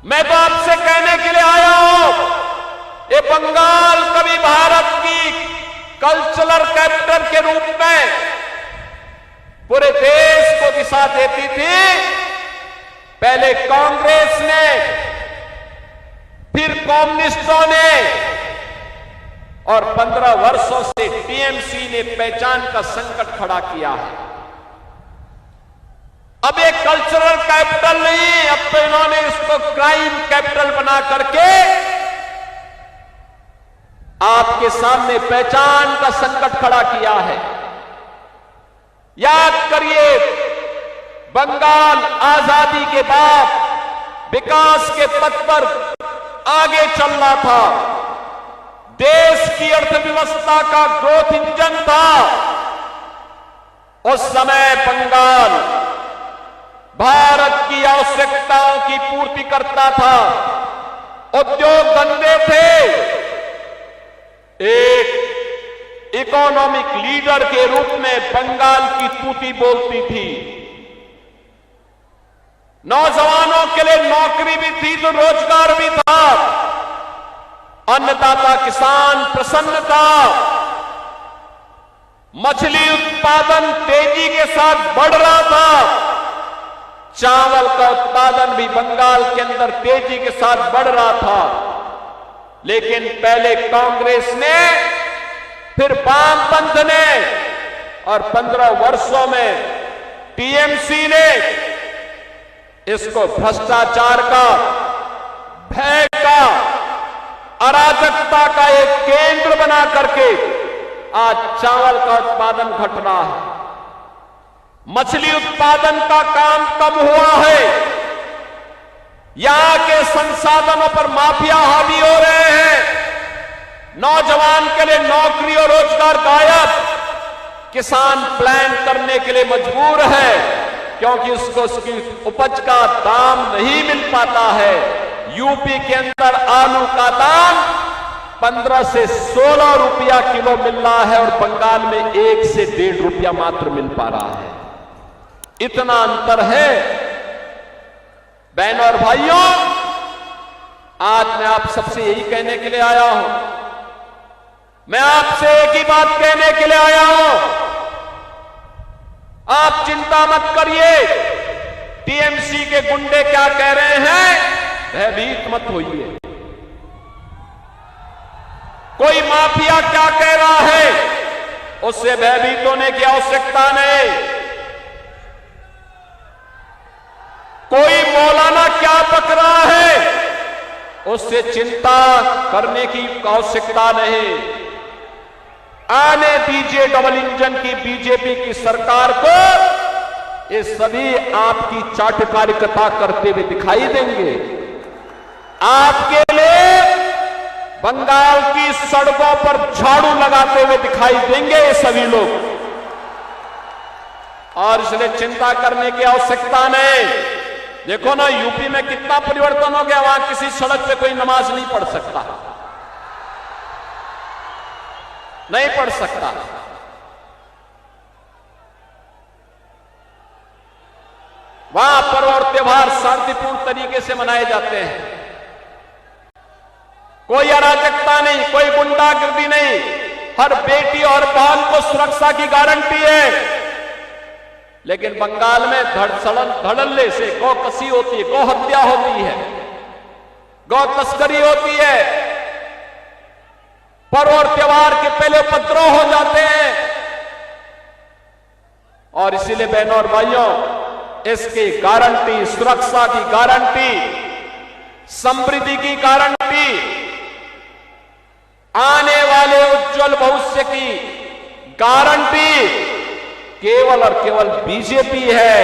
मैं तो आपसे कहने के लिए आया हूं, ये बंगाल कभी भारत की कल्चरल कैपिटल के रूप में पूरे देश को दिशा देती थी। पहले कांग्रेस ने, फिर कम्युनिस्टों ने, और 15 वर्षों से टीएमसी ने पहचान का संकट खड़ा किया है। अब ये कल्चरल कैपिटल नहीं, अब तो इन्होंने इसको क्राइम कैपिटल बना करके आपके सामने पहचान का संकट खड़ा किया है। याद करिए, बंगाल आजादी के बाद विकास के पथ पर आगे चल रहा था, देश की अर्थव्यवस्था का ग्रोथ इंजन था। उस समय बंगाल भारत की आवश्यकताओं की पूर्ति करता था, उद्योग धंधे थे, एक इकोनॉमिक लीडर के रूप में बंगाल की तूती बोलती थी। नौजवानों के लिए नौकरी भी थी तो रोजगार भी था, अन्नदाता किसान प्रसन्न था, मछली उत्पादन तेजी के साथ बढ़ रहा था, चावल का उत्पादन भी बंगाल के अंदर तेजी के साथ बढ़ रहा था। लेकिन पहले कांग्रेस ने, फिर वामपंथ ने, और 15 वर्षों में टीएमसी ने इसको भ्रष्टाचार का, भय का, अराजकता का एक केंद्र बना करके आज चावल का उत्पादन घट रहा है, मछली उत्पादन का काम कम हुआ है, यहां के संसाधनों पर माफिया हावी हो रहे हैं, नौजवान के लिए नौकरी और रोजगार गायब, किसान प्लान करने के लिए मजबूर है क्योंकि उसको उसकी उपज का दाम नहीं मिल पाता है। यूपी के अंदर आलू का दाम 15 से 16 रुपया किलो मिल रहा है और बंगाल में 1 से 1.5 रुपया मात्र मिल पा रहा है। इतना अंतर है। बहनों और भाइयों, आज मैं आप सबसे यही कहने के लिए आया हूं, मैं आपसे एक ही बात कहने के लिए आया हूं, आप चिंता मत करिए। टीएमसी के गुंडे क्या कह रहे हैं, भयभीत मत होइए। कोई माफिया क्या कह रहा है, उससे भयभीत होने की आवश्यकता नहीं। कोई मौलाना क्या पक रहा है, उससे चिंता करने की आवश्यकता नहीं। आने दीजिए डबल इंजन की बीजेपी की सरकार को, ये सभी आपकी चाटुकारिता करते हुए दिखाई देंगे। आपके लिए बंगाल की सड़कों पर झाड़ू लगाते हुए दिखाई देंगे ये सभी लोग, और इसलिए चिंता करने की आवश्यकता नहीं। देखो ना, यूपी में कितना परिवर्तन हो गया, वहां किसी सड़क पे कोई नमाज नहीं पढ़ सकता, नहीं पढ़ सकता। वहां पर्व और त्योहार शांतिपूर्ण तरीके से मनाए जाते हैं, कोई अराजकता नहीं, कोई गुंडागर्दी नहीं, हर बेटी और बहन को सुरक्षा की गारंटी है। लेकिन बंगाल में धड़ल्ले से गौ कसी होती है, गौ हत्या होती है, गौ तस्करी होती है, पर्व और त्योहार के पहले उपद्रव हो जाते हैं। और इसीलिए बहनों और भाइयों, इसकी गारंटी, सुरक्षा की गारंटी, समृद्धि की गारंटी, आने वाले उज्जवल भविष्य की गारंटी केवल और केवल बीजेपी है।